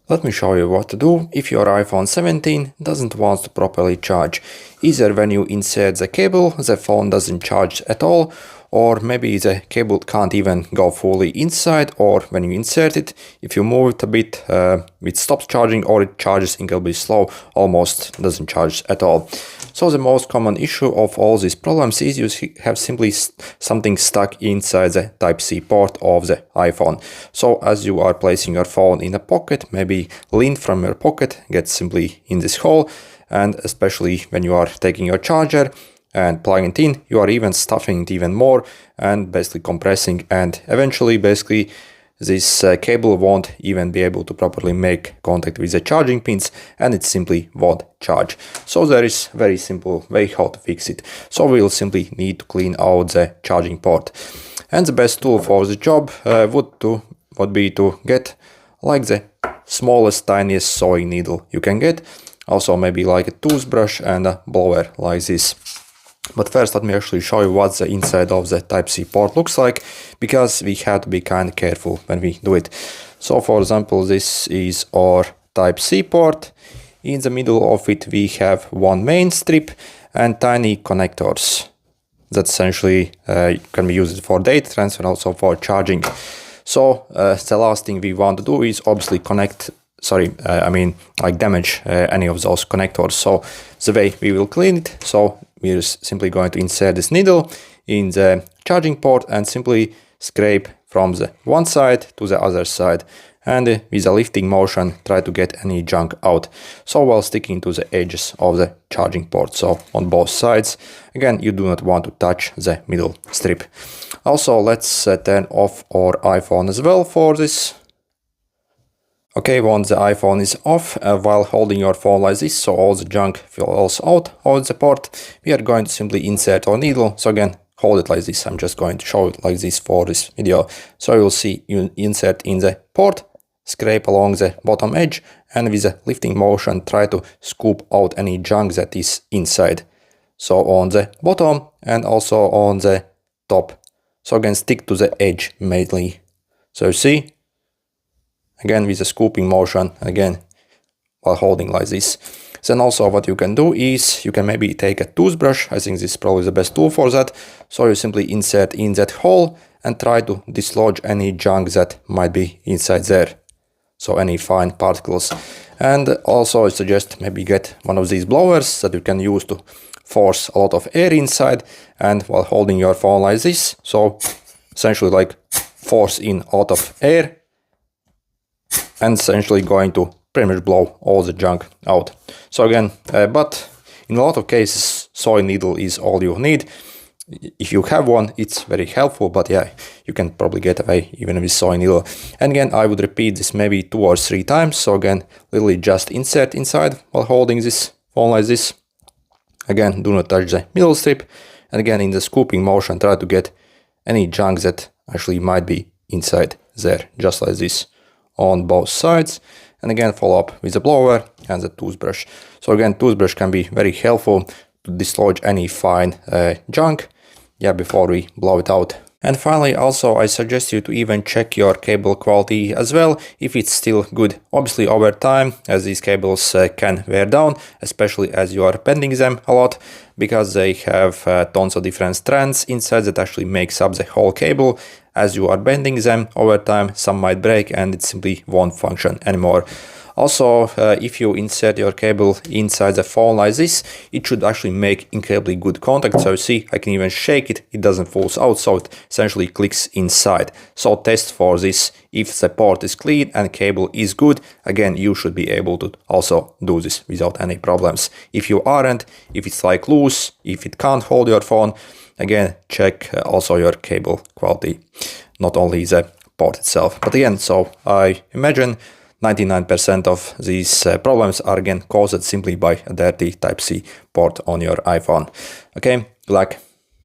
Let me show you what to do if your iPhone 17 doesn't want to properly charge. Either when you insert the cable, the phone doesn't charge at all, or maybe the cable can't even go fully inside, or when you insert it, if you move it a bit, it stops charging or it charges incredibly slow, almost doesn't charge at all. So the most common issue of all these problems is you have simply something stuck inside the Type-C port of the iPhone. So as you are placing your phone in a pocket, maybe lint from your pocket gets simply in this hole, and especially when you are taking your charger and plugging it in, you are even stuffing it even more and basically compressing, and eventually basically this cable won't even be able to properly make contact with the charging pins and it simply won't charge. So there is a very simple way how to fix it. So we'll simply need to clean out the charging port. And the best tool for the job would be to get like the smallest, tiniest sewing needle you can get. Also maybe like a toothbrush and a blower like this. But first let me actually show you what the inside of the Type-C port looks like, because we have to be kind of careful when we do it. So for example, this is our Type-C port. In the middle of it we have one main strip and tiny connectors that essentially can be used for data transfer and also for charging. So the last thing we want to do is obviously damage any of those connectors. So the way we will clean it, so we're simply going to insert this needle in the charging port and simply scrape from the one side to the other side, and with a lifting motion try to get any junk out. So while sticking to the edges of the charging port, so on both sides. Again, you do not want to touch the middle strip. Also, let's turn off our iPhone as well for this. Okay, once the iPhone is off, while holding your phone like this, so all the junk falls out of the port, we are going to simply insert our needle. So again, hold it like this. I'm just going to show it like this for this video. So you'll see you insert in the port, scrape along the bottom edge, and with a lifting motion try to scoop out any junk that is inside. So on the bottom and also on the top. So again, stick to the edge mainly. So you see, again with a scooping motion, again while holding like this. Then also what you can do is you can maybe take a toothbrush. I think this is probably the best tool for that. So you simply insert in that hole and try to dislodge any junk that might be inside there. So any fine particles. And also I suggest maybe get one of these blowers that you can use to force a lot of air inside, and while holding your phone like this, so essentially like force in a lot of air, and essentially going to pretty much blow all the junk out. So again, but in a lot of cases, sewing needle is all you need. If you have one, it's very helpful, but yeah, you can probably get away even with sewing needle. And again, I would repeat this maybe 2 or 3 times. So again, literally just insert inside while holding this phone like this. Again, do not touch the middle strip. And again, in the scooping motion, try to get any junk that actually might be inside there, just like this, on both sides. And again, follow up with the blower and the toothbrush. So again, toothbrush can be very helpful to dislodge any fine junk, before we blow it out. And finally, also I suggest you to even check your cable quality as well, if it's still good. Obviously over time, as these cables can wear down, especially as you are bending them a lot, because they have tons of different strands inside that actually makes up the whole cable. As you are bending them over time, some might break and it simply won't function anymore. Also, if you insert your cable inside the phone like this, it should actually make incredibly good contact. So you see, I can even shake it, it doesn't fall out, so it essentially clicks inside. So test for this. If the port is clean and cable is good, again, you should be able to also do this without any problems. If you aren't, if it's like loose, if it can't hold your phone, again, check also your cable quality, not only the port itself. But again, so I imagine 99% of these problems are again caused simply by a dirty Type-C port on your iPhone. Okay, good luck.